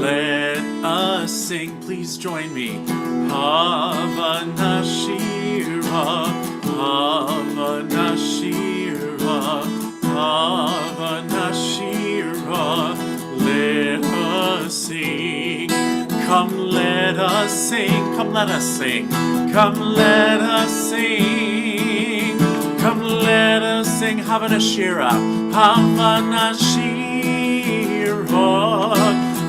Let us sing, please join me. Hava Nashira, Hava Nashira, Hava Nashira. Let us sing. Come let us sing, come let us sing, come let us sing, come let us sing. Hava Nashira, Hava Nashira.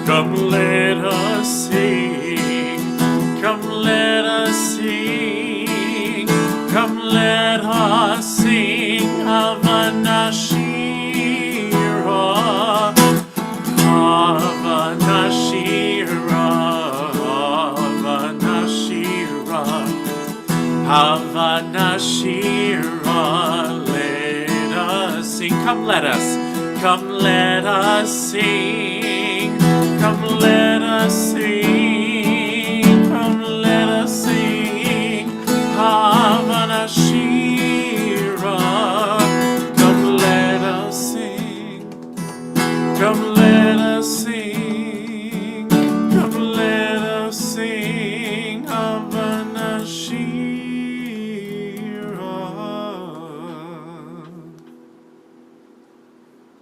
Come let us sing, come let us sing, come let us sing. Hava Nashira, Hava Nashira, Hava Nashira, Hava Nashira. Let us sing, come let us sing, come let us sing, come let us sing. Hava Nashira, come let us sing, come let us sing, come let us sing. Hava Nashira.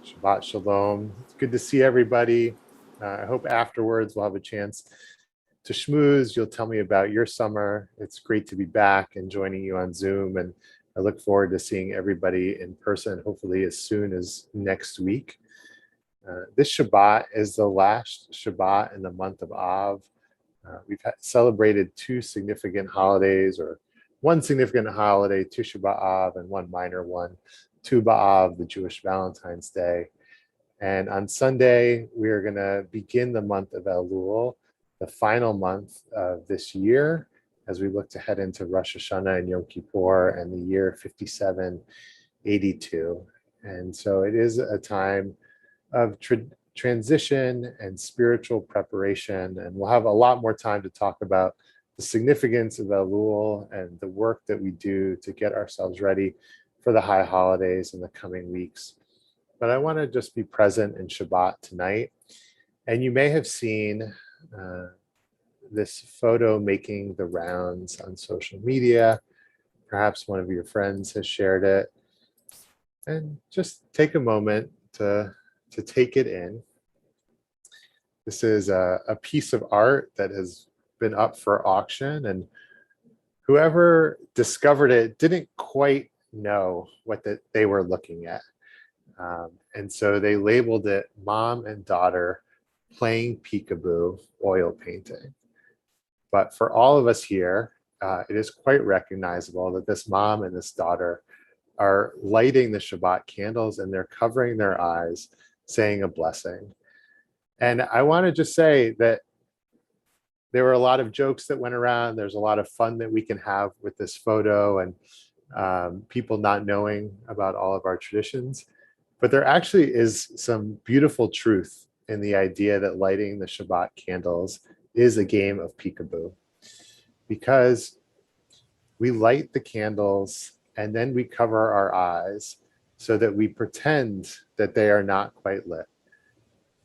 Shabbat Shalom. It's good to see everybody. I hope afterwards we'll have a chance to schmooze. You'll tell me about your summer. It's great to be back and joining you on Zoom. And I look forward to seeing everybody in person, hopefully as soon as next week. This Shabbat is the last Shabbat in the month of Av. We've celebrated two significant holidays, or one significant holiday, Tisha B'Av, and one minor one, Tu B'Av, the Jewish Valentine's Day. And on Sunday, we are going to begin the month of Elul, the final month of this year, as we look to head into Rosh Hashanah and Yom Kippur and the year 5782. And so it is a time of transition and spiritual preparation. And we'll have a lot more time to talk about the significance of Elul and the work that we do to get ourselves ready for the high holidays in the coming weeks. But I want to just be present in Shabbat tonight. And you may have seen this photo making the rounds on social media. Perhaps one of your friends has shared it. And just take a moment to take it in. This is a piece of art that has been up for auction, and whoever discovered it didn't quite know what they were looking at. And so they labeled it Mom and Daughter Playing Peekaboo Oil Painting. But for all of us here, it is quite recognizable that this mom and this daughter are lighting the Shabbat candles, and they're covering their eyes, saying a blessing. And I want to just say that there were a lot of jokes that went around. There's a lot of fun that we can have with this photo, and people not knowing about all of our traditions. But there actually is some beautiful truth in the idea that lighting the Shabbat candles is a game of peekaboo, because we light the candles and then we cover our eyes so that we pretend that they are not quite lit,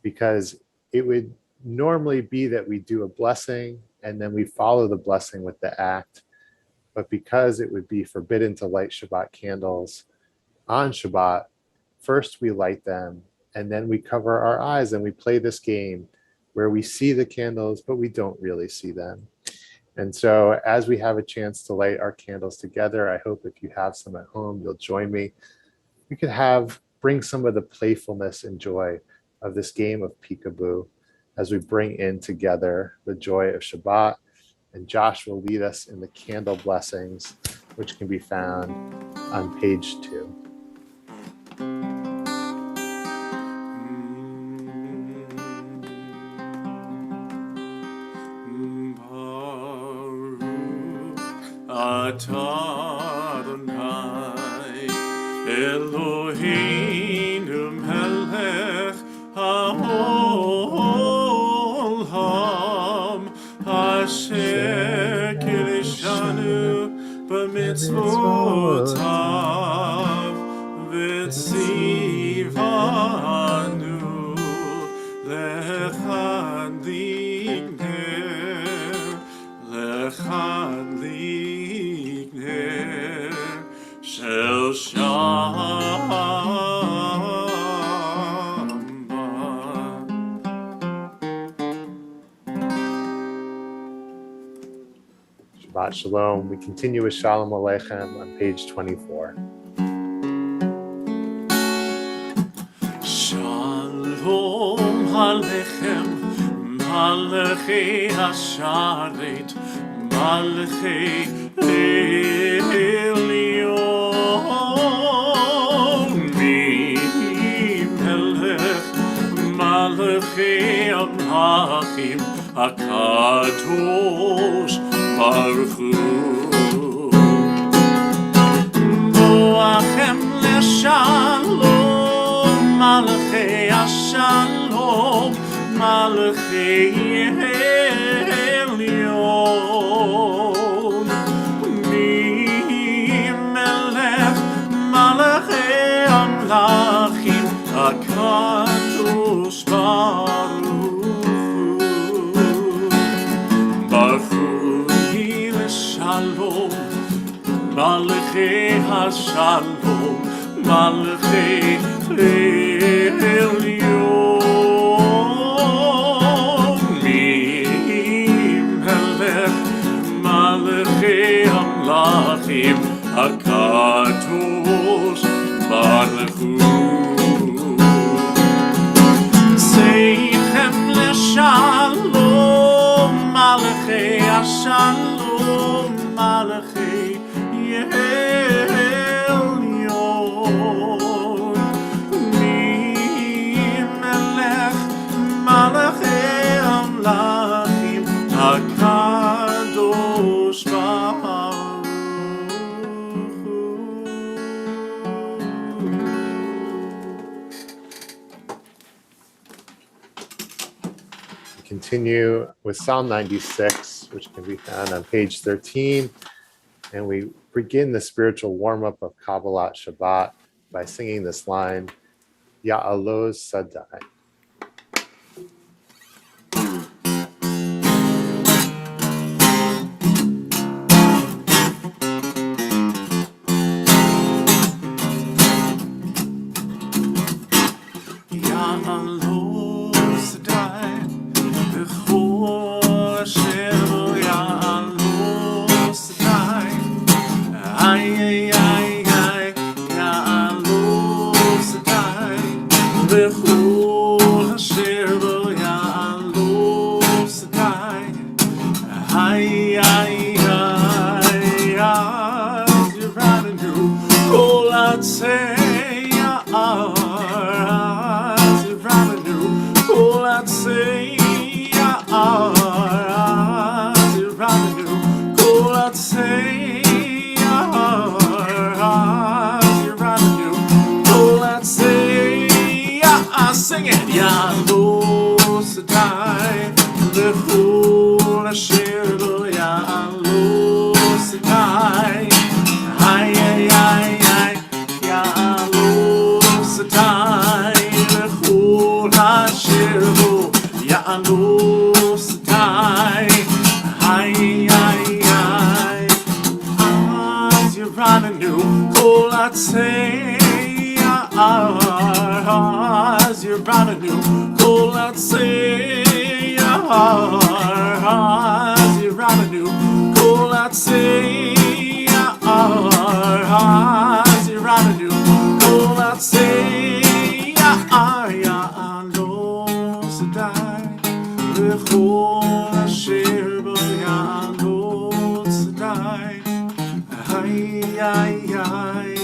because it would normally be that we do a blessing and then we follow the blessing with the act. But because it would be forbidden to light Shabbat candles on Shabbat, first we light them and then we cover our eyes and we play this game where we see the candles, but we don't really see them. And so as we have a chance to light our candles together, I hope if you have some at home, you'll join me. We could bring some of the playfulness and joy of this game of peekaboo as we bring in together the joy of Shabbat. And Josh will lead us in the candle blessings, which can be found on page 2. Atah Adonai Eloheinu melech haolam asher kirishanu b'mitzvotav v'tzivanu lecha shel Shabbat. Shabbat Shalom. We continue with Shalom Aleichem on page 24. Shalom Aleichem, Malachei Hasharet, Malachei Elyon, Melech, Malachei Amlachim, HaKadosh Baruch Hu. Boachem leShalom, Malachei Shalom, Malachei Elyon, Melech, Malachei Amlachim, HaKadosh Baruch Hu leShalom, Malachei Hashalom, Malachei Elyon, Melech, Malachei Amlachim, HaKadosh Baruch Hu. Seichem leShalom, Malachei Hashalom, Malachei Elyon, Melech, Malachei Amlachim, HaKadosh Baruch Hu. Continue with Psalm 96, which can be found on page 13. And we begin the spiritual warm-up of Kabbalat Shabbat by singing this line, Ya'aloz Sadai. Sing it, Ya'aloz Sadai, L'chol Asher Lo Ya'aloz Sadai, Ay, Ya'aloz Sadai, L'chol Asher Lo Ya'aloz Sadai, Ay, Az Yeranu Kol Atzei, Az Yeranu Kol Atzei, Az Yeranu Kol Atzei, Az Yeranu Kol Atzei, Ya'aloz Sadai, L'chol Asher Bo Ya'aloz Sadai,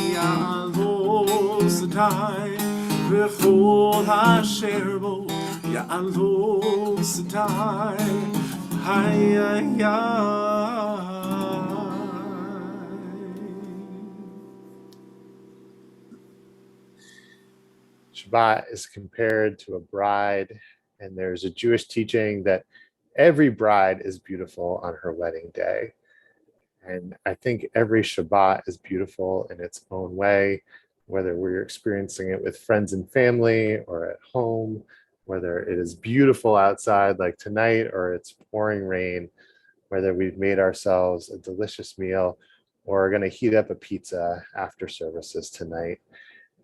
Ya'aloz Sadai, L'chol Asher Bo Ya'aloz Sadai, Shabbat is compared to a bride, and there's a Jewish teaching that every bride is beautiful on her wedding day. And I think every Shabbat is beautiful in its own way, whether we're experiencing it with friends and family or at home whether it is beautiful outside like tonight or it's pouring rain, whether we've made ourselves a delicious meal or are going to heat up a pizza after services tonight.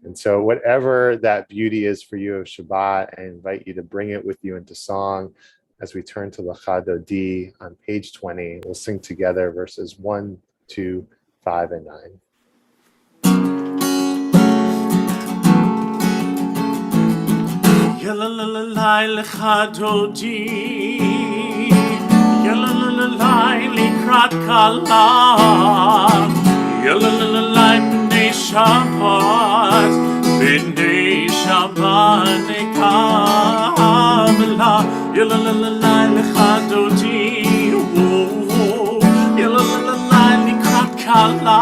And so whatever that beauty is for you of Shabbat, I invite you to bring it with you into song as we turn to Lachado D on page 20. We'll sing together verses 1, 2, 5, and 9. Yalalalai Lachado D, Yalalalai Likrat Kala, Yalalalai B'nei Shabbat, B'nei Shabbat Nekabela, Yalalalai Lachado D, Yalalalai Likrat Kala,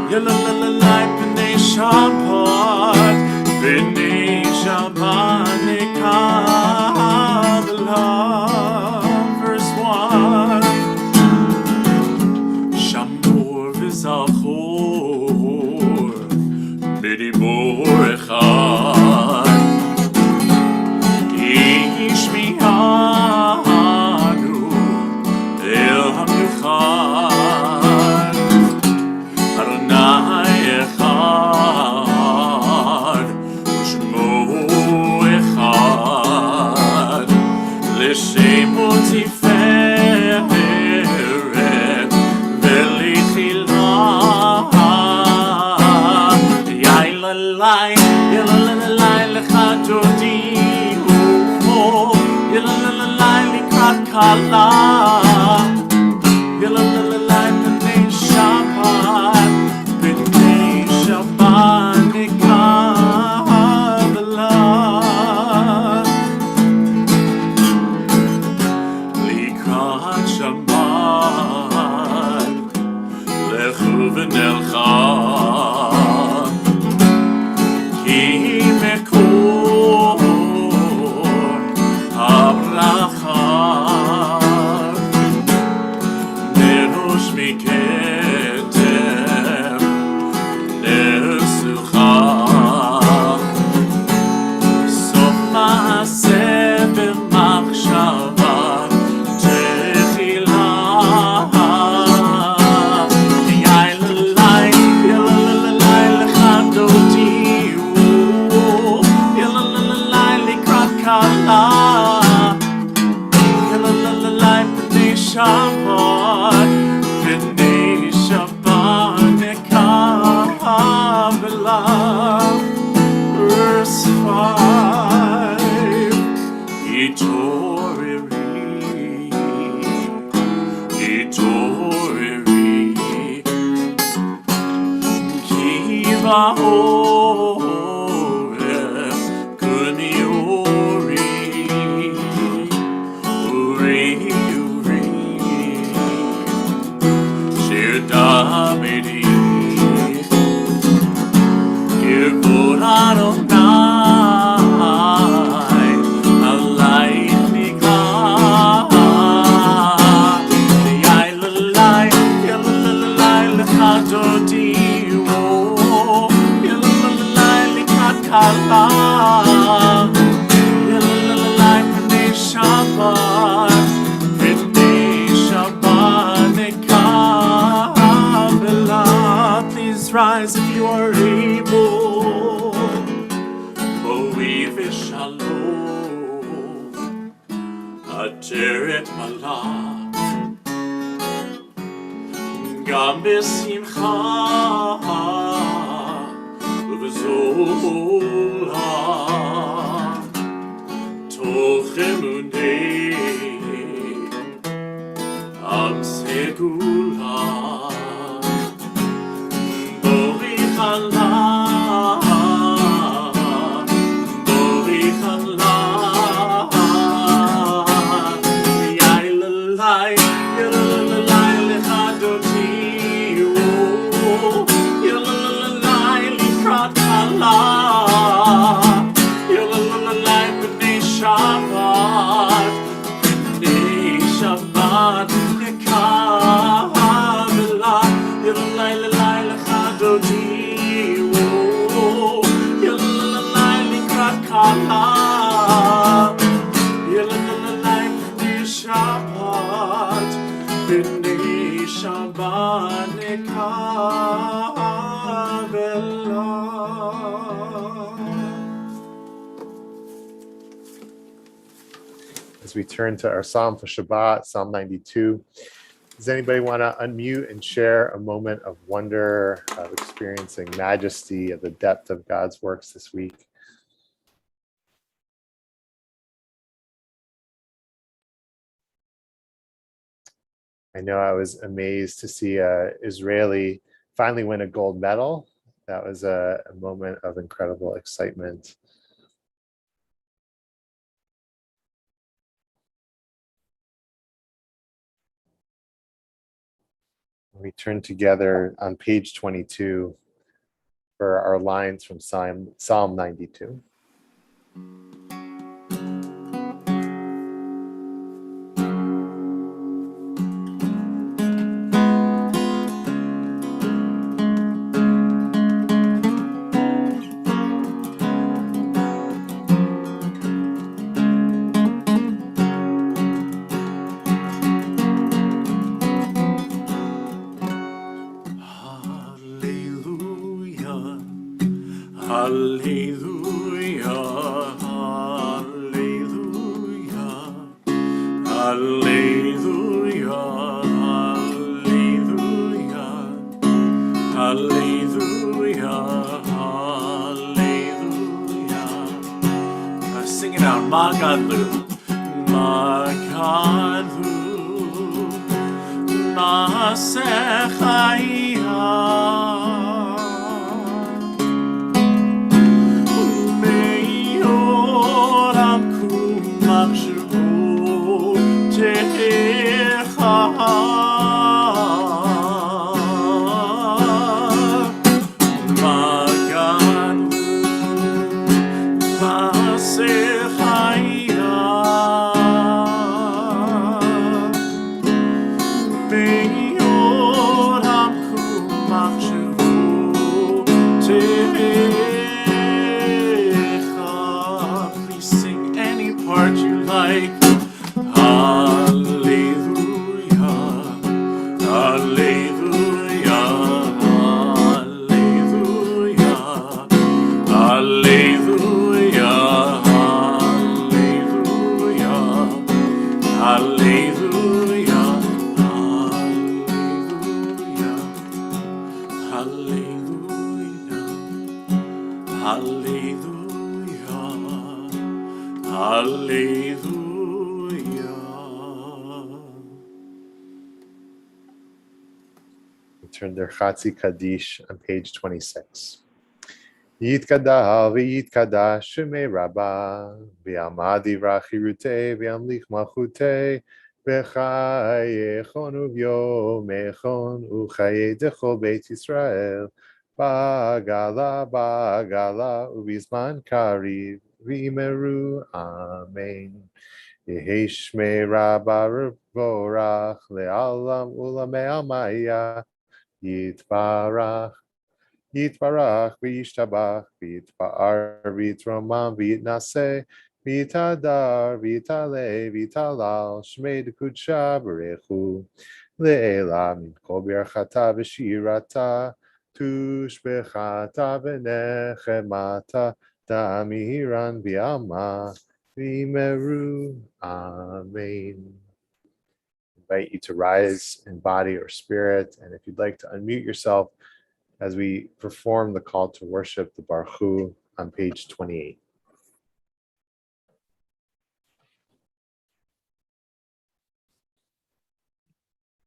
Yalalalai B'nei Shabbat, B'nei Shabbat Nekabela. Verse 1. Shamor v'zachor b'dibor echad yishmi'anu el hamichad Adonai echad u'shmo echad l'shemo tiferet v'lichilah Yalalai Yalalai Lachado Di Yalalai Likrat Kala Yalalai B'nei Shabbat B'nei Shabbat Nekabela Likrat Shabbat Lechu v'nelcha Ki mekor habracha Nerosh miketem nesucha Sof ma'aseh b'machshava techilah Yalalai Yalalai Lachado Di Yalalai Likrat Kala Yalalai B'nei Shabbat B'nei Shabbat Nekabela. Verse 5. Itoriri Itoriri Ki ba'oref kuni uri Uri Uri Shir damidi Kivod Adonai Alayich nikah Yalalai Yalalai Lachado Di Yalalai Likrat Kala Yalalai B'nei Shabbat B'nei Shabbat Nekabela. Please rise if you are able. Ohabei Shalom Ateret Malach Gam b'simcha ובזולה תוך אמוני עם סגולה בוריך עלה בוריך עלה יאללה יאללה לך דודי Yalalai B'nei Shabbat B'nei Shabbat Nekabela Yalalai Lalai Lachado Di Yalalai Likrat Kala as we turn to our Psalm for Shabbat, Psalm 92. Does anybody want to unmute and share a moment of wonder, of experiencing majesty, of the depth of God's works this week? I know I was amazed to see an Israeli finally win a gold medal. That was a moment of incredible excitement. We turn together on page 22 for our lines from Psalm 92. Hallelujah, hallelujah, hallelujah, hallelujah, hallelujah, hallelujah. Sing it out, Magadlu, Magadlu, Masechaya. Turn their Chatzi Kaddish on page 26. Yitkadal v'yitkadash shemei Rabbah v'yamad divrei chirutei v'yamlich malchutei v'chayechon u'vyomechon u'chayedecho Beit Yisrael ba'gala u'bizman kariv v'imeru amen. Yehei shmei Rabbah vorach le'alam u'lamei almaya Yitbarach, v'yishtabach, v'yitpa'ar, v'yitromam, v'yitnaseh, v'yitadar, v'yitaleh, v'yitalal, shmei d'kudsha b'rechu, le'ela min kol birchata v'shirata, tushbechata v'nechemata, da'amiran v'yama, v'imeru, amen. Invite you to rise in body or spirit. And if you'd like to unmute yourself as we perform the call to worship, the Baruch Hu, on page 28.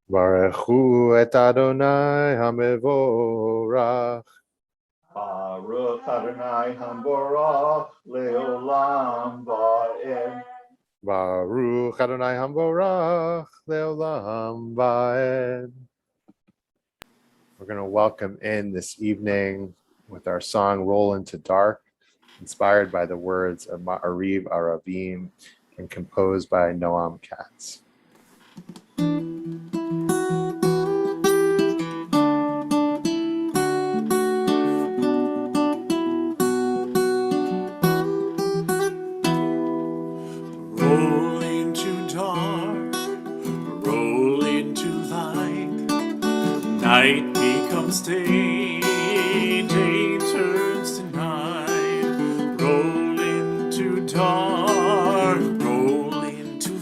Baruch Hu et Adonai HaMevorach. Baruch Adonai HaMevorach Leolam Va'ed. Baruch Adonai HaMevorach Leolam Va'ed. We're going to welcome in this evening with our song Roll Into Dark, inspired by the words of Ma'ariv Aravim and composed by Noam Katz. Roll into dark, roll into light. Night becomes day, day turns to night. Roll into dark, roll into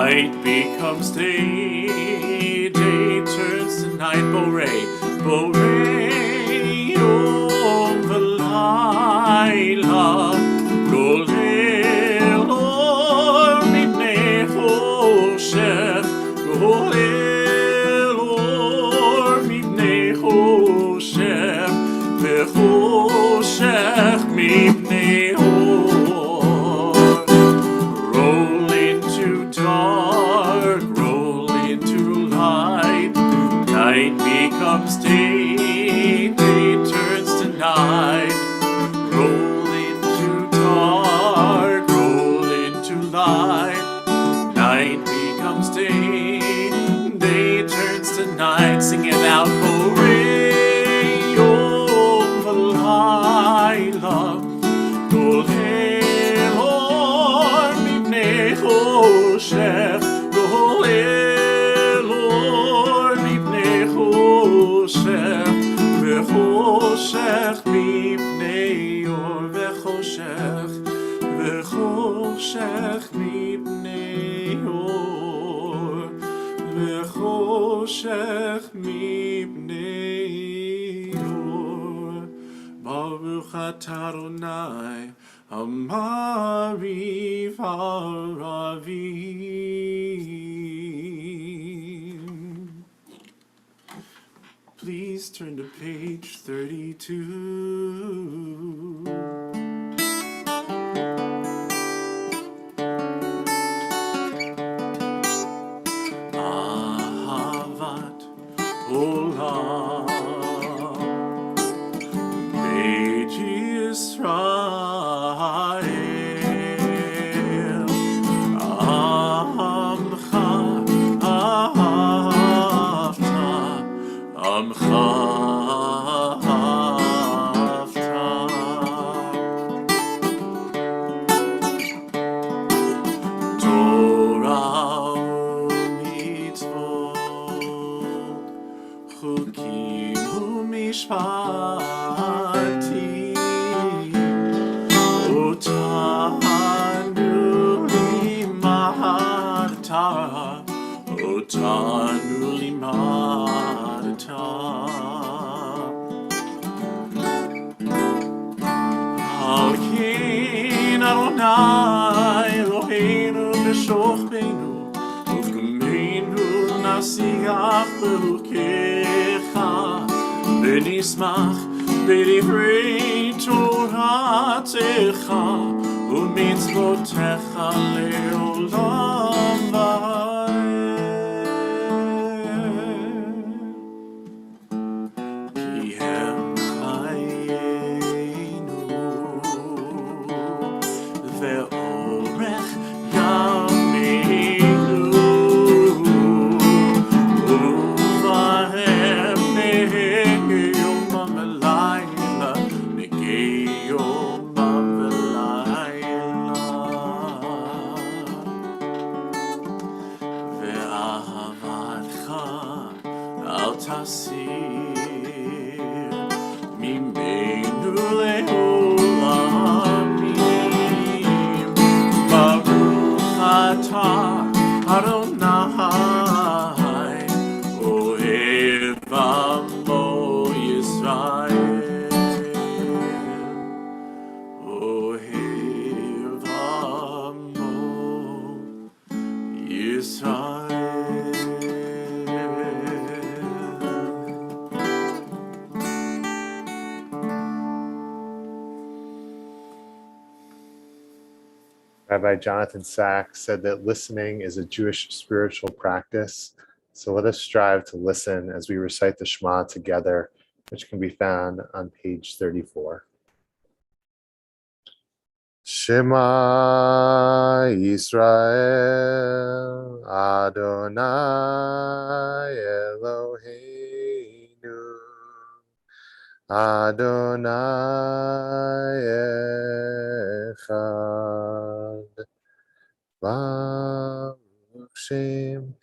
Night becomes day, day turns to night. Borei, borei, yom v'layla, golel or mipnei choshech, golel or mipnei choshech, v'choshech mipnei or. Roll into dark, roll into light. Night becomes day, day turns to night. Roll into dark, roll into light. Night becomes day, day turns to night. Sing it out, Borei Yom v'layla, golel or mipnei choshech, golel or mipnei choshech, v'choshech mipnei or, v'choshech, v'choshech mipnei or, v'choshech mipnei or. Baruch atah Adonai, Amariv Haravim. Please turn to page 32. Ahavat Olam, Beit Yisrael, Amcha ahavta, Amcha ahavta. Torah u'mitzvot, chukim u'mishpatim, otanu limadta, otanu limadta. Halkein Adonai Eloheinu b'shochbeinu, ufkameinu nasiach berukecha, v'nismach b'divrei Toratecha, u'mitzvotecha le'olam va'ed. Ki hem chayenu, ve'orech yameinu, uvahem negei yomam v'layla, negei yomam v'layla. Ve'ahavatcha al tasir mimeinu le'olamim. Baruch atah Adonai, ohev amo Yisrael, ohev amo Yisrael. Rabbi Jonathan Sachs said that listening is a Jewish spiritual practice. So let us strive to listen as we recite the Shema together, which can be found on page 34. Shema Yisrael, Adonai Eloheinu, Adonai Echad, Baruch Shem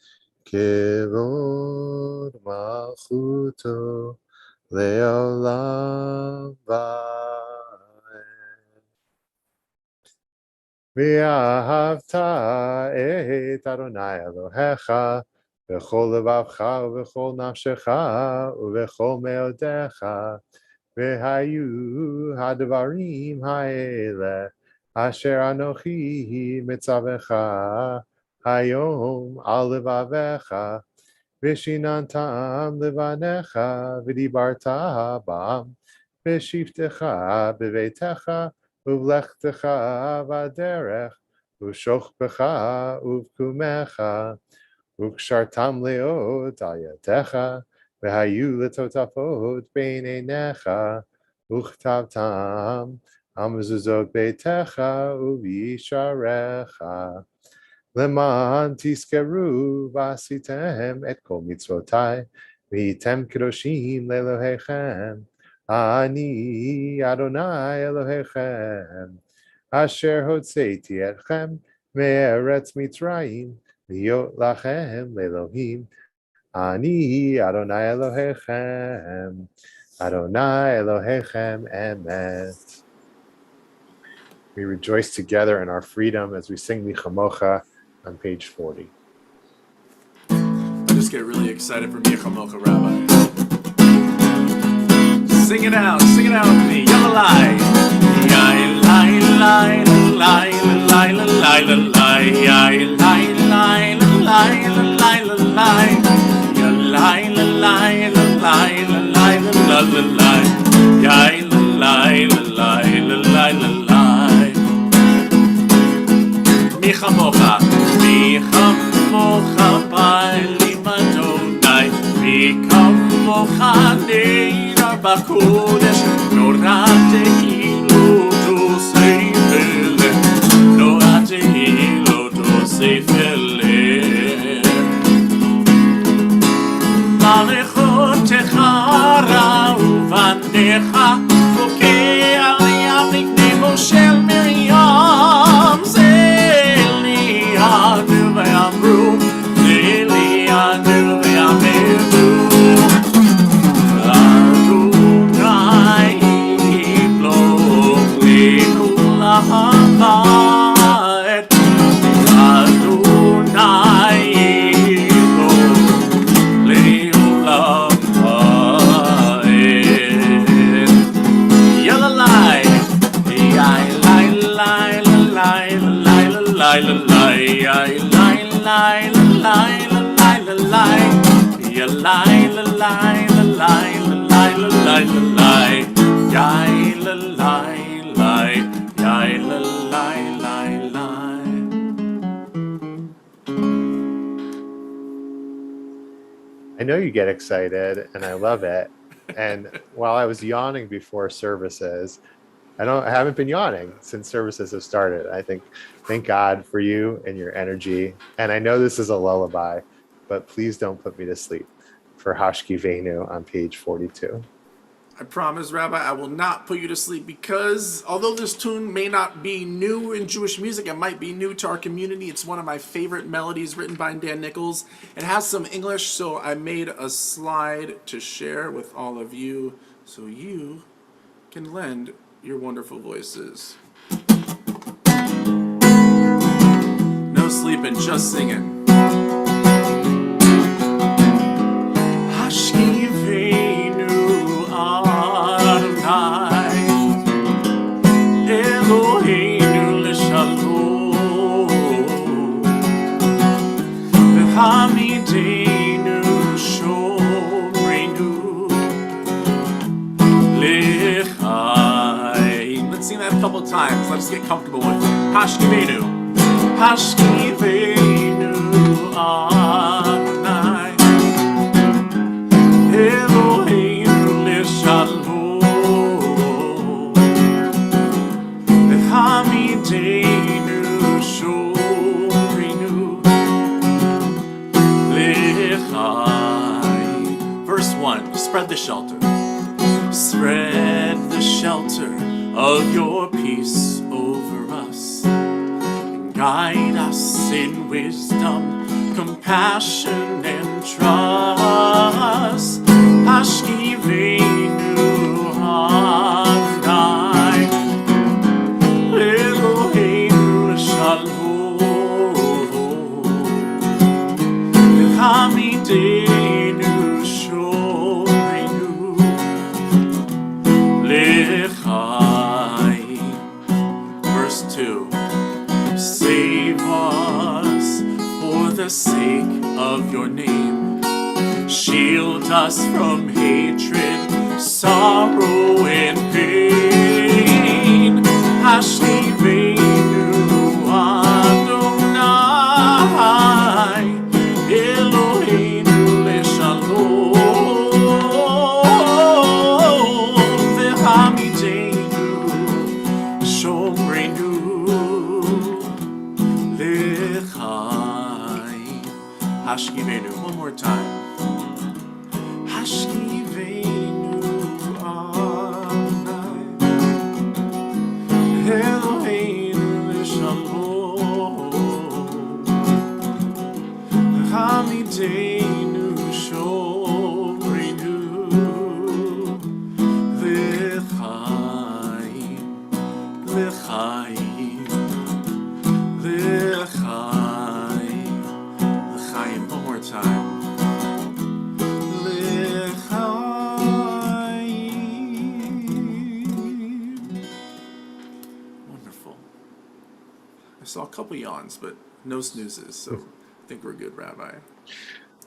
Kevod Malchuto Leolam Va'ed. ואהבת את אדוני אלוהיך בכל לבבך ובכל נפשך ובכל מאודיך, והיו הדברים האלה אשר אנוכי מצווך היום על לבביך, ושיננתם לבניך ודיברת בם בשבתך בביתך ובלכתך בדרך ושוכבך ובקומך, וקשרתם לאות על ידיך, והיו לטוטפות בין עיניך, וכתבתם על מזוזות ביתך ובישעריך, למען תזכרו ועשיתם את כל מצוותי, והייתם קדושים לאלוהיכם. אני אדוני אלוהיכם, אשר הוצאתי אתכם מארץ מצרים, להיות לכם לאלוהים. אני אדוני אלוהיכם, Adonai Elohechem Emet. We rejoice together in our freedom as we sing Michamocha on page 40. I just get really excited for Michamocha, Rabbi. Sing it out with me. Yamalai. Yai lai lai lai lai lai lai yai lai lai lai lai lai yai lai lai lai lai lai yai lai lai lai lai. Michamocha ba'li madonai, Michamocha ne'ar b'kodesh, Norah te'ilo dosei feleh, Norah te'ilo dosei feleh. Malechotecha ra'uvanecha, Bokeh aliyah miknemo shel Miriam, Zeliadu ve'amru, Zeliadu ve'ameru, Adonai yimloch le'olam ha'ed, Adonai yimloch le'olam ha'ed. Yalalai, yai lai lai lai lai lai lai yai lai lai lai lai lai ya lai lai lai lai lai lai yai lai lai yai lai lai lai. I know you get excited, and I love it. And while I was yawning before services, I haven't been yawning since services have started. Thank God for you and your energy. And I know this is a lullaby, but please don't put me to sleep, for Hashki Venu on page 42. I promise, Rabbi, I will not put you to sleep, because although this tune may not be new in Jewish music, it might be new to our community. It's one of my favorite melodies written by Dan Nichols. It has some English, so I made a slide to share with all of you so you can lend your wonderful voices. No sleeping, just singing. Let's sing that a couple times. Let's get comfortable with it. Hashkivenu, Hashkivenu Adonai, Eloheinu l'shalom, v'hamidenu shomrinu l'chai. Verse 1, spread the shelter. Spread the shelter of your peace over us, and guide us in wisdom, compassion, and trust. Hashkivenu Adonai, Eloheinu the sake of your name. Shield us from hatred, sorrow, and pain. Hashivenu Adonai, Eloheinu leshalom, v'hamidenu shomrenu lechaim. Hashivenu, one more time. Hashivenu Adonai, Eloheinu leshalom, Hamidenu shomrenu lechaim, lechaim, lechaim, lechaim. One more time. Wonderful. I saw a couple yawns, but no snoozes, so I think we're good, Rabbi.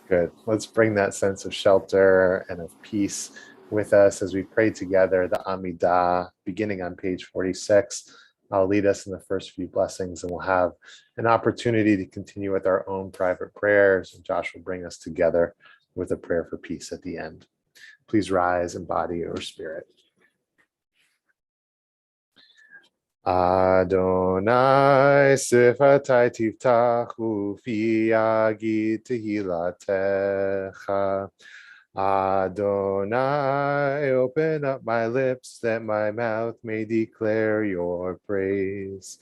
Good. Let's bring that sense of shelter and of peace with us as we pray together the Amidah, beginning on page 46. I'll lead us in the first few blessings, and we'll have an opportunity to continue with our own private prayers, and Josh will bring us together with a prayer for peace at the end. Please rise in body or spirit. Adonai sifatai tiftach ufi yagid tehilatecha. Adonai, open up my lips that my mouth may declare your praise.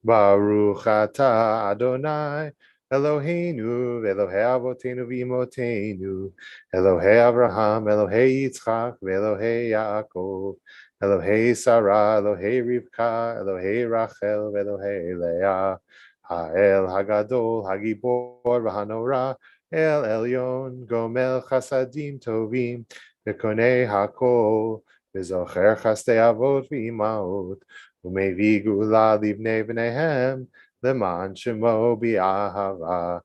Baruch atah Adonai, Eloheinu, Elohei Avotenu v'Imotenu, Elohei Avraham, Elohei Yitzchak, Elohei Yaakov, Elohei Sarah, Elohei Rivka, Elohei Rachel, Elohei Leah, Ha'el Hagadol, Hagibor, V'Hanora, El Elyon, Gomel Chasadim Tovim, V'Konei Hakol, V'Zocher Chastei Avot V'imaot, U'Mevi Gula Livnei V'Nehem, Leman Shemo B'Ahava,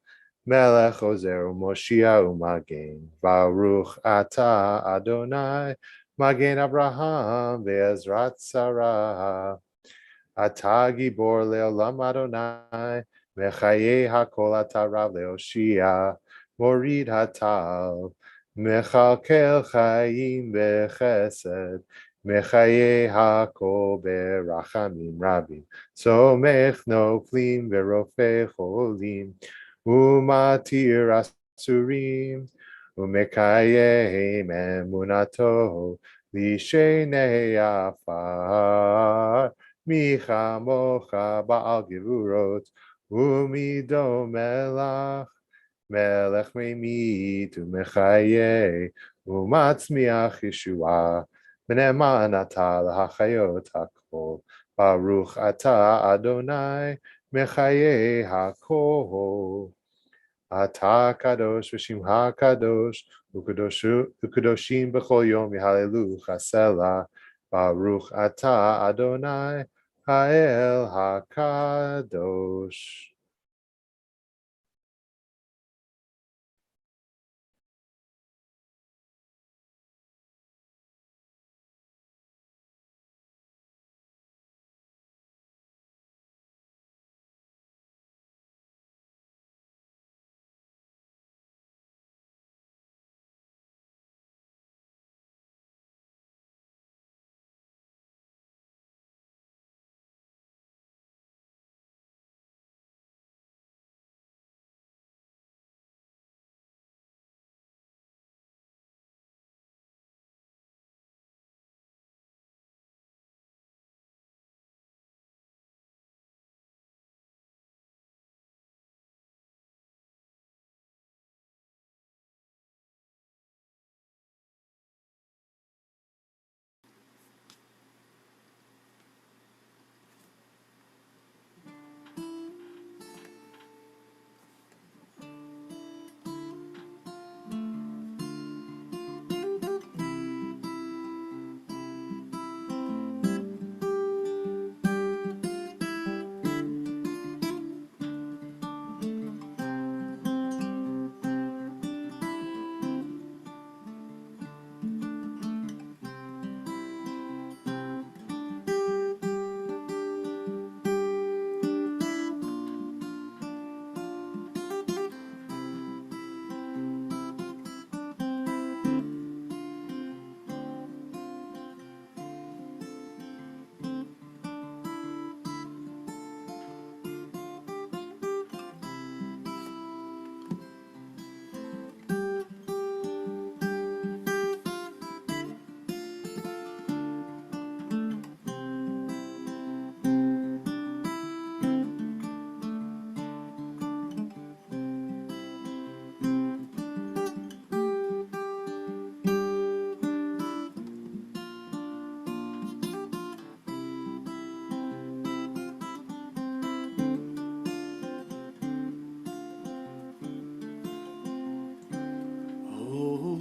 Melech Ozer U'Moshia U'Magen, Baruch Atah Adonai, Magen Abraham ve'ezrat Sarah. Atah gibor le'olam Adonai, mechaye hakol atah rav le'oshia, morid hatal, mechalkel chayim bechesed, mechaye hakol berachamim rabim, somech noflim ve'rofeh cholim, umatir asurim, umekayem emunato, lishenei afar, micha mocha ba'al gevurot, umido melach, melech meimit umechaye, umatzmiach Yeshua, v'ne'eman atah l'hachayot hakol, baruch atah Adonai, mechaye hakol. Atah kadosh v'shimcha kadosh, u'kadoshim b'chol yom yehallelu chasela, baruch atah Adonai ha'el hakadosh.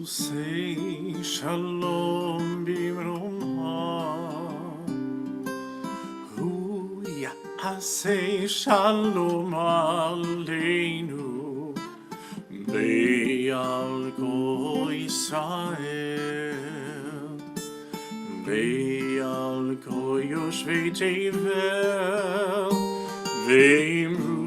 Say shalom bimromha. Hu ya'aseh shalom aleinu. Be'al kol Yisrael. Be'al kol yoshvei tevel. Ve'imru.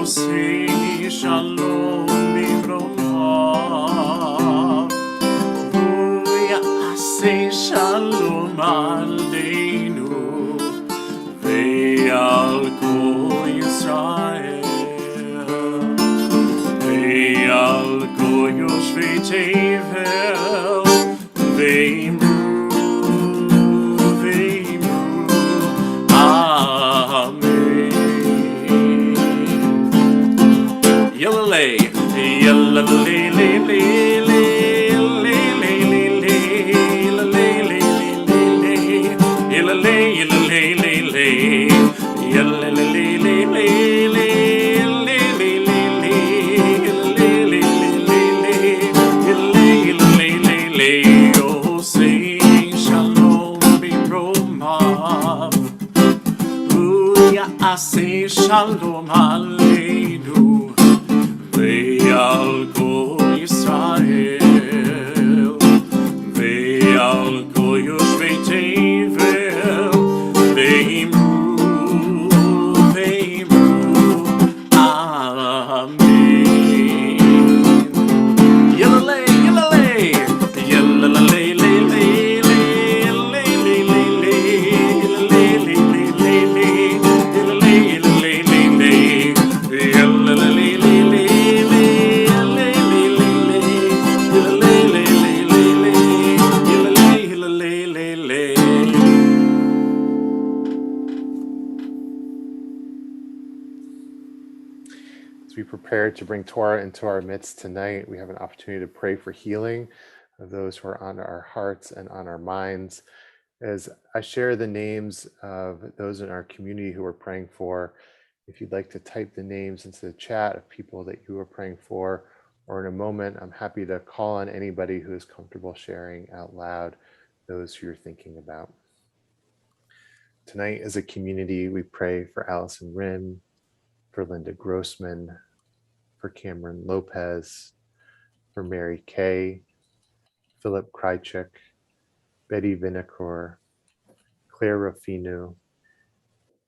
Say shalom bimromha. Say shalom aleinu ve'al kol Yisrael ve'al kol yoshvei tevel ve'imru Say shalom aleinu ve'al kol Yisrael ve'al kol yoshvei tevel ve'imru amen. Yalalei, yalalei, yalalei, As we prepare to bring Torah into our midst tonight, we have an opportunity to pray for healing of those who are on our hearts and on our minds. As I share the names of those in our community who we're praying for, if you'd like to type the names into the chat of people that you are praying for, or in a moment, I'm happy to call on anybody who is comfortable sharing out loud those who you're thinking about. Tonight, as a community, we pray for Allison Rim, for Linda Grossman, for Cameron Lopez, for Mary Kay, Philip Krychek, Betty Vinacore, Claire Rafinu,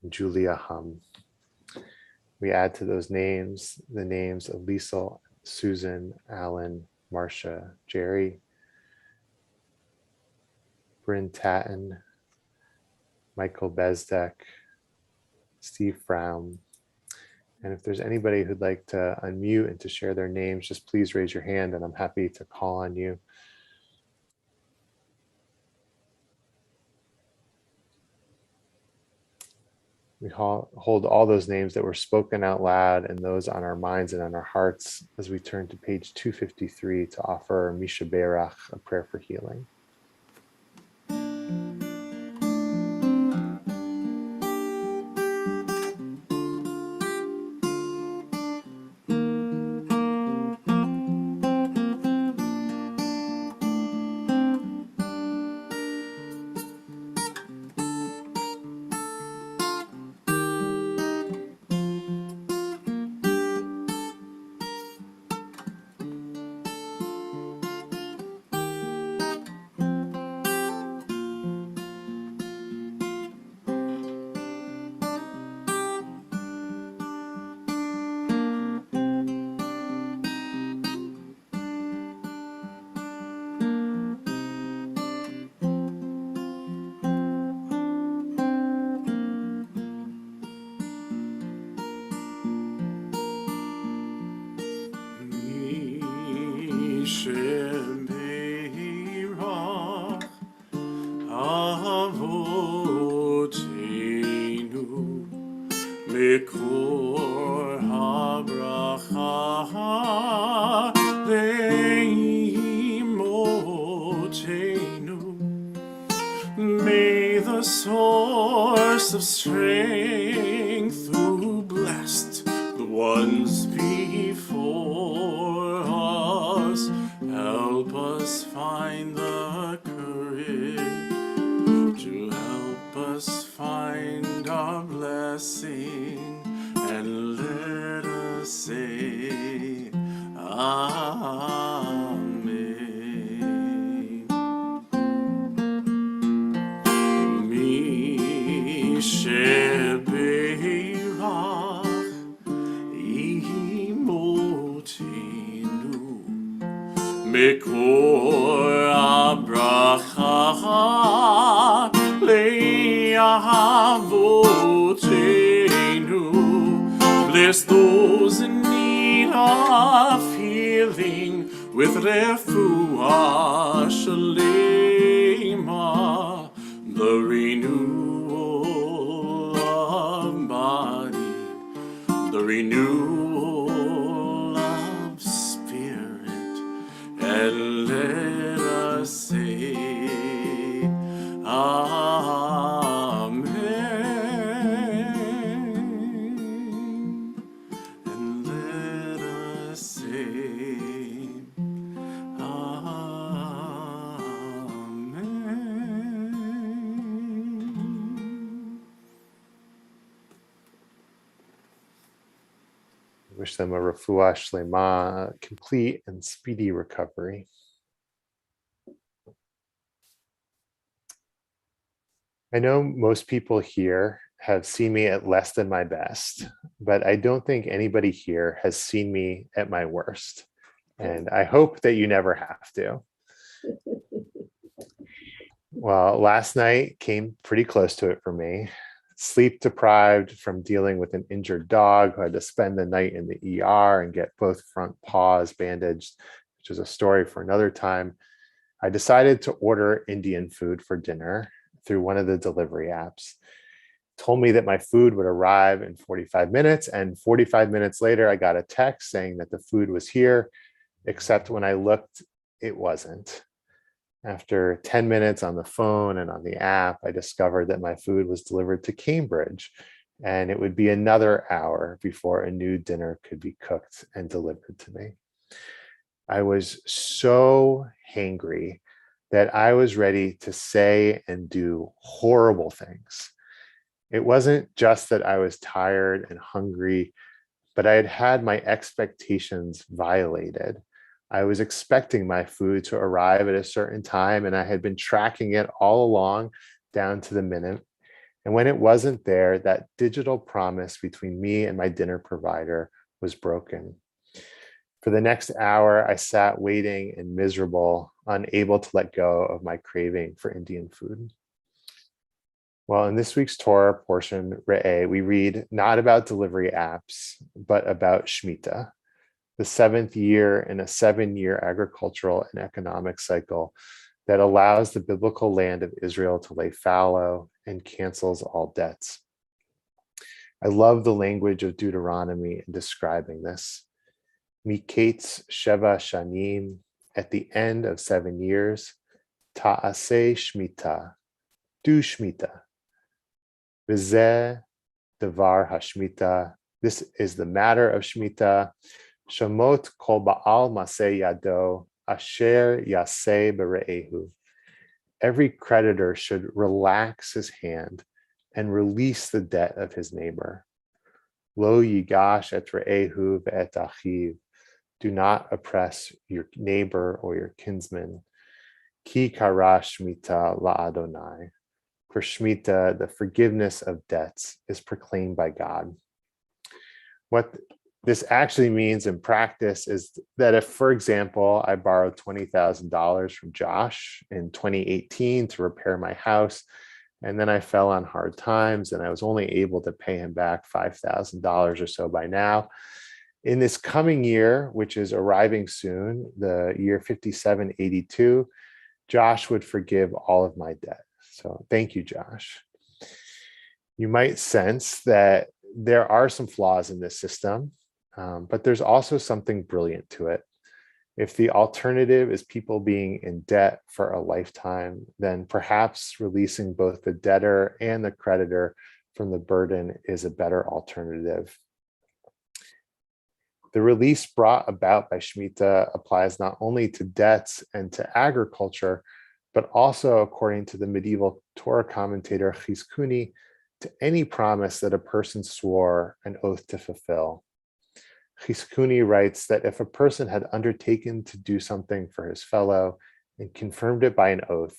and Julia Hum. We add to those names the names of Liesel, Susan, Alan, Marcia, Jerry, Bryn Tatton, Michael Bezdek, Steve Fromm. And if there's anybody who'd like to unmute and to share their names, just please raise your hand and I'm happy to call on you. We hold all those names that were spoken out loud and those on our minds and on our hearts as we turn to page 253 to offer Misha Berach, a prayer for healing. Mikor habracha leimotenu. May the source of strength who blessed the ones before us. Help us find the courage to help us find our blessing, and let us say Amen. Mi shebeirach imotenu Mekor abracha le'avotenu. Bless those in need of healing with refuah shalema, the renewal of body, the renewal of spirit, and let us say Amen. And let us say Amen. Wish them a refuah shlema, complete and speedy recovery. I know most people here have seen me at less than my best, but I don't think anybody here has seen me at my worst. And I hope that you never have to. Well, last night came pretty close to it for me. Sleep deprived from dealing with an injured dog who had to spend the night in the ER and get both front paws bandaged, which is a story for another time. I decided to order Indian food for dinner through one of the delivery apps. Told me that my food would arrive in 45 minutes, and 45 minutes later, I got a text saying that the food was here, except when I looked, it wasn't. After 10 minutes on the phone and on the app, I discovered that my food was delivered to Cambridge, and it would be another hour before a new dinner could be cooked and delivered to me. I was so hangry that I was ready to say and do horrible things. It wasn't just that I was tired and hungry, but I had had my expectations violated. I was expecting my food to arrive at a certain time, and I had been tracking it all along down to the minute. And when it wasn't there, that digital promise between me and my dinner provider was broken. For the next hour, I sat waiting and miserable, unable to let go of my craving for Indian food. Well, in this week's Torah portion, Re'eh, we read not about delivery apps, but about Shemitah, the 7th year in a 7-year agricultural and economic cycle that allows the biblical land of Israel to lay fallow and cancels all debts. I love the language of Deuteronomy in describing this. Miketz Sheva Shanim, at the end of 7 years, Ta'aseh Shemitah, do Shemitah. V'zeh Devar HaShemitah, this is the matter of Shemitah. Shamot kol ba'al maseh yado, asher yaseh bere'ehu. Every creditor should relax his hand and release the debt of his neighbor. Lo yigash et re'ehu ve'et achiv. Do not oppress your neighbor or your kinsman. Ki kara Shemitah la'Adonai. For Shemitah, the forgiveness of debts is proclaimed by God. What this actually means in practice is that if, for example, I borrowed $20,000 from Josh in 2018 to repair my house, and then I fell on hard times and I was only able to pay him back $5,000 or so by now, in this coming year, which is arriving soon, the year 5782, Josh would forgive all of my debt. So thank you, Josh. You might sense that there are some flaws in this system, but there's also something brilliant to it. If the alternative is people being in debt for a lifetime, then perhaps releasing both the debtor and the creditor from the burden is a better alternative. The release brought about by Shemitah applies not only to debts and to agriculture, but also, according to the medieval Torah commentator Chizkuni, to any promise that a person swore an oath to fulfill. Chizkuni writes that if a person had undertaken to do something for his fellow and confirmed it by an oath,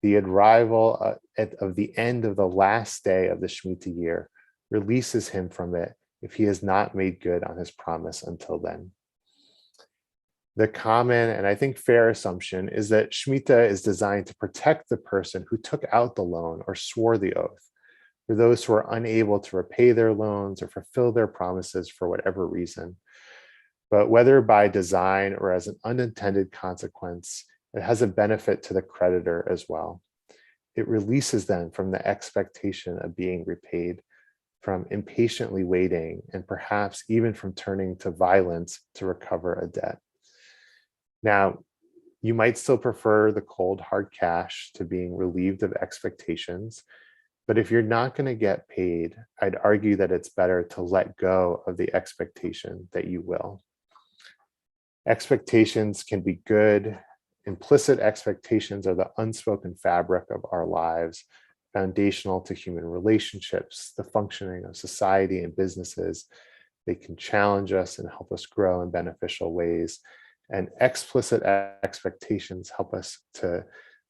the arrival of the end of the last day of the Shemitah year releases him from it if he has not made good on his promise until then. The common and I think fair assumption is that Shemitah is designed to protect the person who took out the loan or swore the oath, for those who are unable to repay their loans or fulfill their promises for whatever reason. But whether by design or as an unintended consequence, it has a benefit to the creditor as well. It releases them from the expectation of being repaid, from impatiently waiting, and perhaps even from turning to violence to recover a debt. Now, you might still prefer the cold, hard cash to being relieved of expectations, but if you're not going to get paid, I'd argue that it's better to let go of the expectation that you will. Expectations can be good. Implicit expectations are the unspoken fabric of our lives, foundational to human relationships, the functioning of society and businesses. They can challenge us and help us grow in beneficial ways. And explicit expectations help us to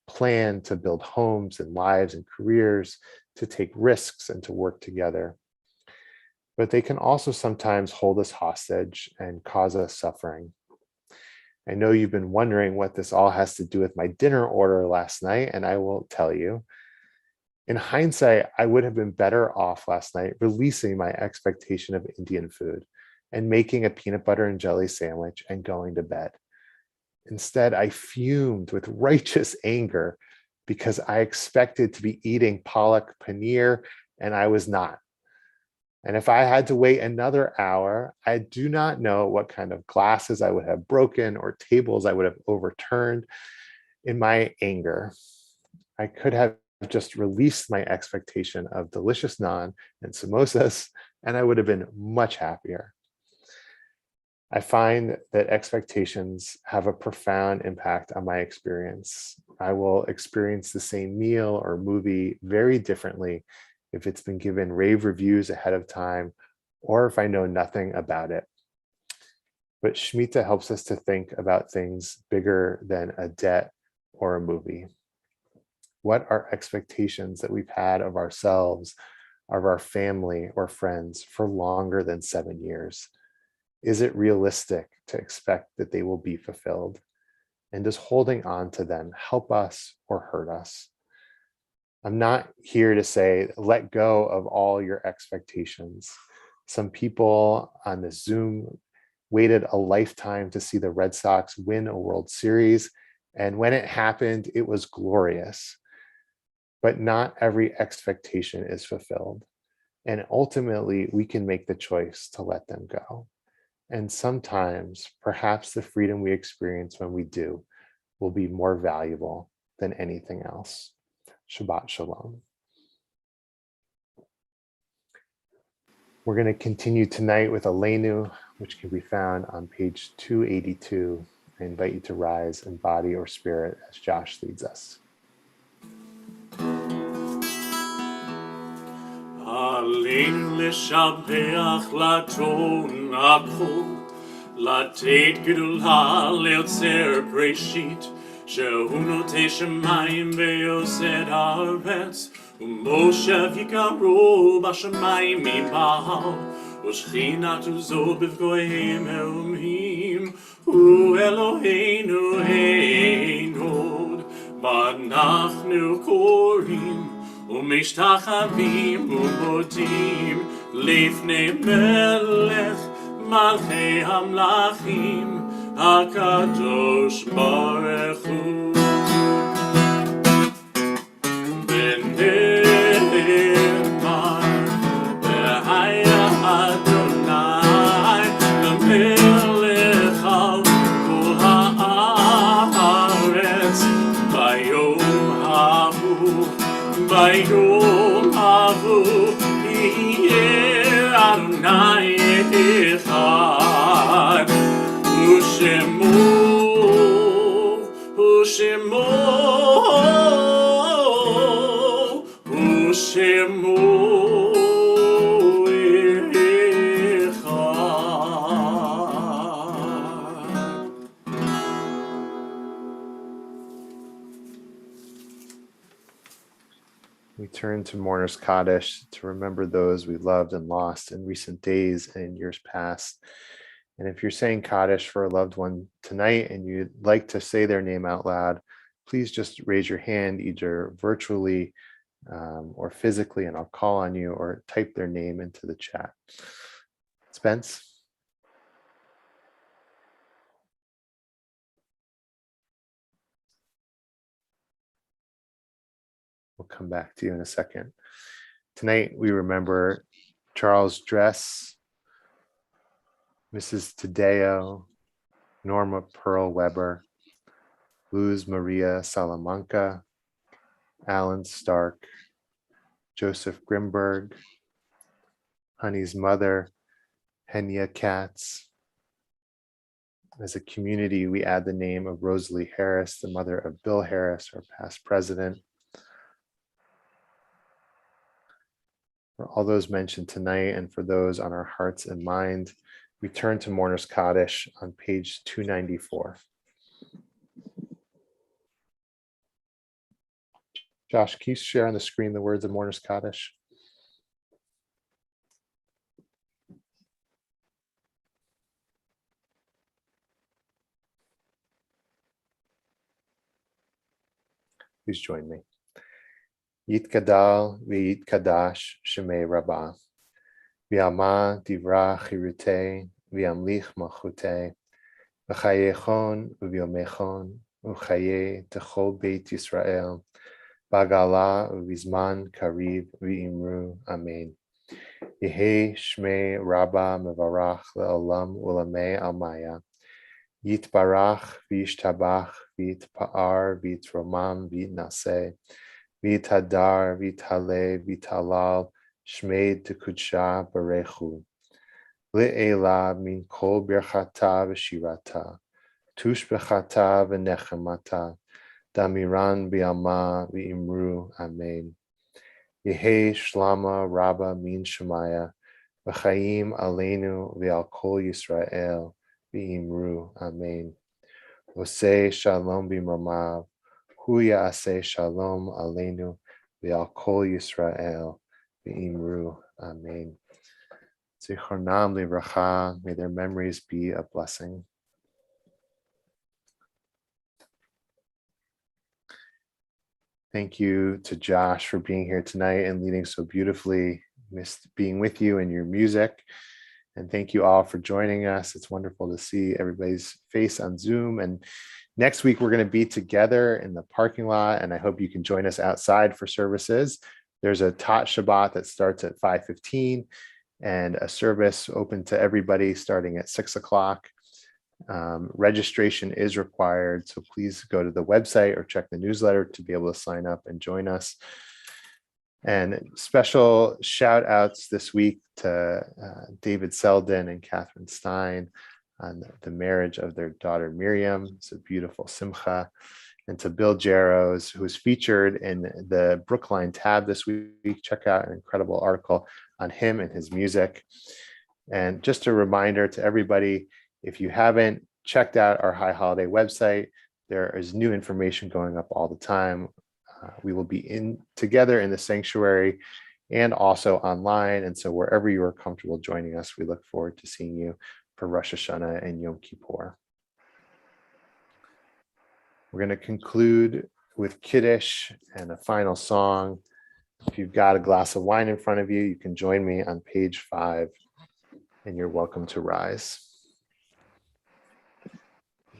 plan, to build homes and lives and careers, to take risks and to work together. But they can also sometimes hold us hostage and cause us suffering. I know you've been wondering what this all has to do with my dinner order last night, and I will tell you. In hindsight, I would have been better off last night releasing my expectation of Indian food and making a peanut butter and jelly sandwich and going to bed. Instead, I fumed with righteous anger because I expected to be eating palak paneer and I was not. And if I had to wait another hour, I do not know what kind of glasses I would have broken or tables I would have overturned in my anger. I could have just released my expectation of delicious naan and samosas, and I would have been much happier. I find that expectations have a profound impact on my experience. I will experience the same meal or movie very differently if it's been given rave reviews ahead of time, or if I know nothing about it. But Shemitah helps us to think about things bigger than a debt or a movie. What are expectations that we've had of ourselves, of our family or friends for longer than 7 years? Is it realistic to expect that they will be fulfilled? And does holding on to them help us or hurt us? I'm not here to say, let go of all your expectations. Some people on this Zoom waited a lifetime to see the Red Sox win a World Series. And when it happened, it was glorious. But not every expectation is fulfilled. And ultimately, we can make the choice to let them go. And sometimes, perhaps the freedom we experience when we do will be more valuable than anything else. Shabbat Shalom. We're going to continue tonight with Aleinu, which can be found on page 282. I invite you to rise in body or spirit as Josh leads us. Aleinu לשבח לטון הכל, לתת גדולה ליוצר בראשית, שהוא נוטה שמיים ויוסד הארץ, ומושב יקרו בשמיים מבעל, ושכינתו זו בגויים מרומים, הוא אלוהינו אין עוד, ואנחנו קוראים ומשתחווים ומודים לפני מלך מלכי המלכים הקדוש ברוך הוא. ונאמר והיה אדוני למלך על כל Vayom Avu Yeh Adonai Echad Ushemo Echad. We turn to Mourner's Kaddish to remember those we loved and lost in recent days and in years past. And if you're saying Kaddish for a loved one tonight and you'd like to say their name out loud, please just raise your hand either virtually or physically, and I'll call on you, or type their name into the chat. Spence? We'll come back to you in a second. Tonight, we remember Charles Dress, Mrs. Tadeo, Norma Pearl Weber, Luz Maria Salamanca, Alan Stark, Joseph Grimberg, Honey's mother, Henya Katz. As a community, we add the name of Rosalie Harris, the mother of Bill Harris, our past president. For all those mentioned tonight and for those on our hearts and mind, we turn to Mourner's Kaddish on page 294. Josh, can you share on the screen the words of Mourner's Kaddish? Please join me. Yitkadal v'yitkadash shemei Rabbah, v'yama divra chirutei, v'yamlich malchutei, v'chayechon v'yomechon, v'chaye techol beit Yisrael, Bagala v'zman kariv v'imru, Amen. Yehi shmei Rabba mevarach le'olam ulamei almaya, Yitbarach v'yishtabach v'yitpa'ar v'yitromam v'yitnaseh, v'yithadar v'yithale v'yithalal shmei tekudsha barechu. Le'ela min kol birchata v'shirata, tush bechata v'nechemata, Damiran bi'alma v'imru, Amen. Yehi shlama Rabba min Shemaya, v'chaim aleinu v'al kol Yisrael v'imru, Amen. Oseh shalom b'mromav, hu ya'aseh shalom aleinu v'al kol Yisrael v'imru, Amen. Zichronam livracha, may their memories be a blessing. Thank you to Josh for being here tonight and leading so beautifully. Missed being with you and your music. And thank you all for joining us. It's wonderful to see everybody's face on Zoom. And next week, we're going to be together in the parking lot. And I hope you can join us outside for services. There's a Tot Shabbat that starts at 5:15 and a service open to everybody starting at 6 o'clock. Registration is required, so please go to the website or check the newsletter to be able to sign up and join us. And special shout outs this week to David Selden and Catherine Stein on the marriage of their daughter Miriam. It's a beautiful simcha. And to Bill Jarrows, who was featured in the Brookline tab this week. Check out an incredible article on him and his music. And just a reminder to everybody, if you haven't checked out our High Holiday website, there is new information going up all the time. We will be together in the sanctuary and also online. And so wherever you are comfortable joining us, we look forward to seeing you for Rosh Hashanah and Yom Kippur. We're going to conclude with Kiddush and a final song. If you've got a glass of wine in front of you, you can join me on page 5, and you're welcome to rise.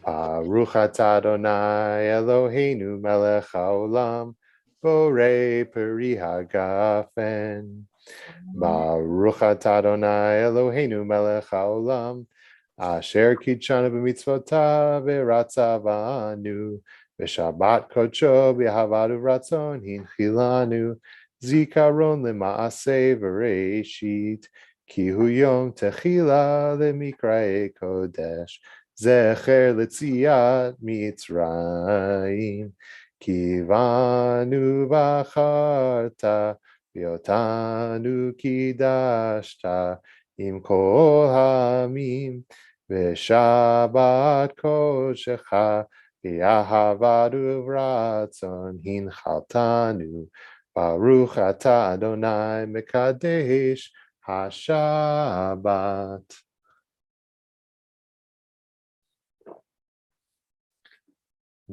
Baruch atah Adonai Eloheinu melech haolam, borei peri hagafen. Baruch atah Adonai Eloheinu melech haolam, Asher kitchanu b'mitzvotav v'ratzav banu v'shabbat kodsho b'havadu ratzon hinchilanu zikaron lema'aseh v'reishit ki hu yom techila lemikrae kodesh zecher letziat mitzrayim kivanu v'acharta v'otanu kidashta im kol hamim v'shabbat kodshecha v'yahavadu v'ratzon hinchaltanu Baruch atah Adonai mekadesh HaShabbat.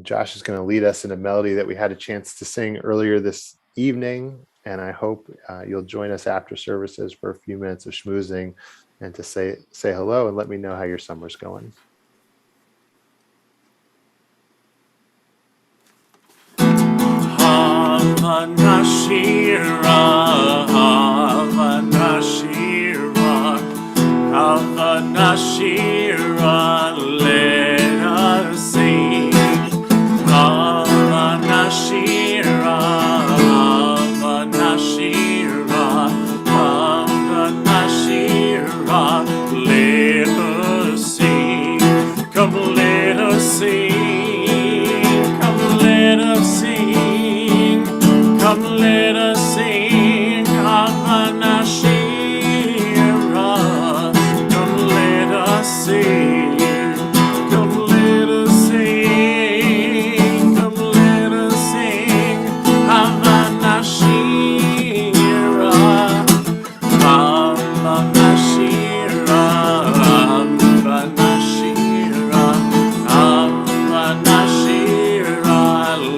Josh is going to lead us in a melody that we had a chance to sing earlier this evening, and I hope you'll join us after services for a few minutes of schmoozing and to say hello and let me know how your summer's going. Hava Nashira, Hava Nashira, Hava Nashira, let us sing. Hava Nashira, Hava Nashira, Hava Nashira, let us sing. Come, let us sing. Come, let us sing. Come, let us sing. Hava Nashira. Come, let us sing. Come, let us sing. Come, let us sing. Hava Nashira. Hava Nashira. Hava Nashira. Hava Nashira.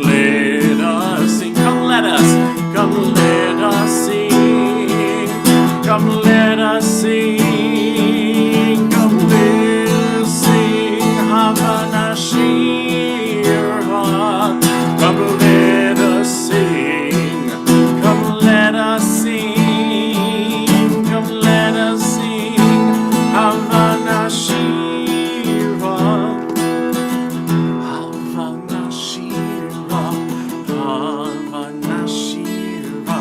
Let us sing. Come, let us. Come, let us sing. Come, let us sing. Come, let us sing. Hava Nashira. Come, let us sing. Come, let us sing. Come, let us sing. Hava Nashira. Hava Nashira. Hava Nashira.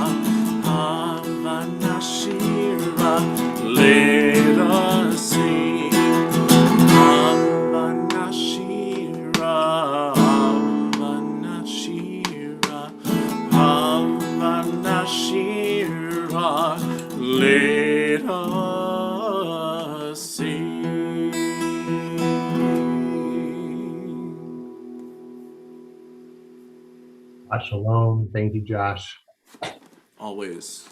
Hava Nashira. Let us sing. Hava Nashira. Hava Nashira. Hava Nashira. Let us sing. Shalom. Thank you, Josh. Always.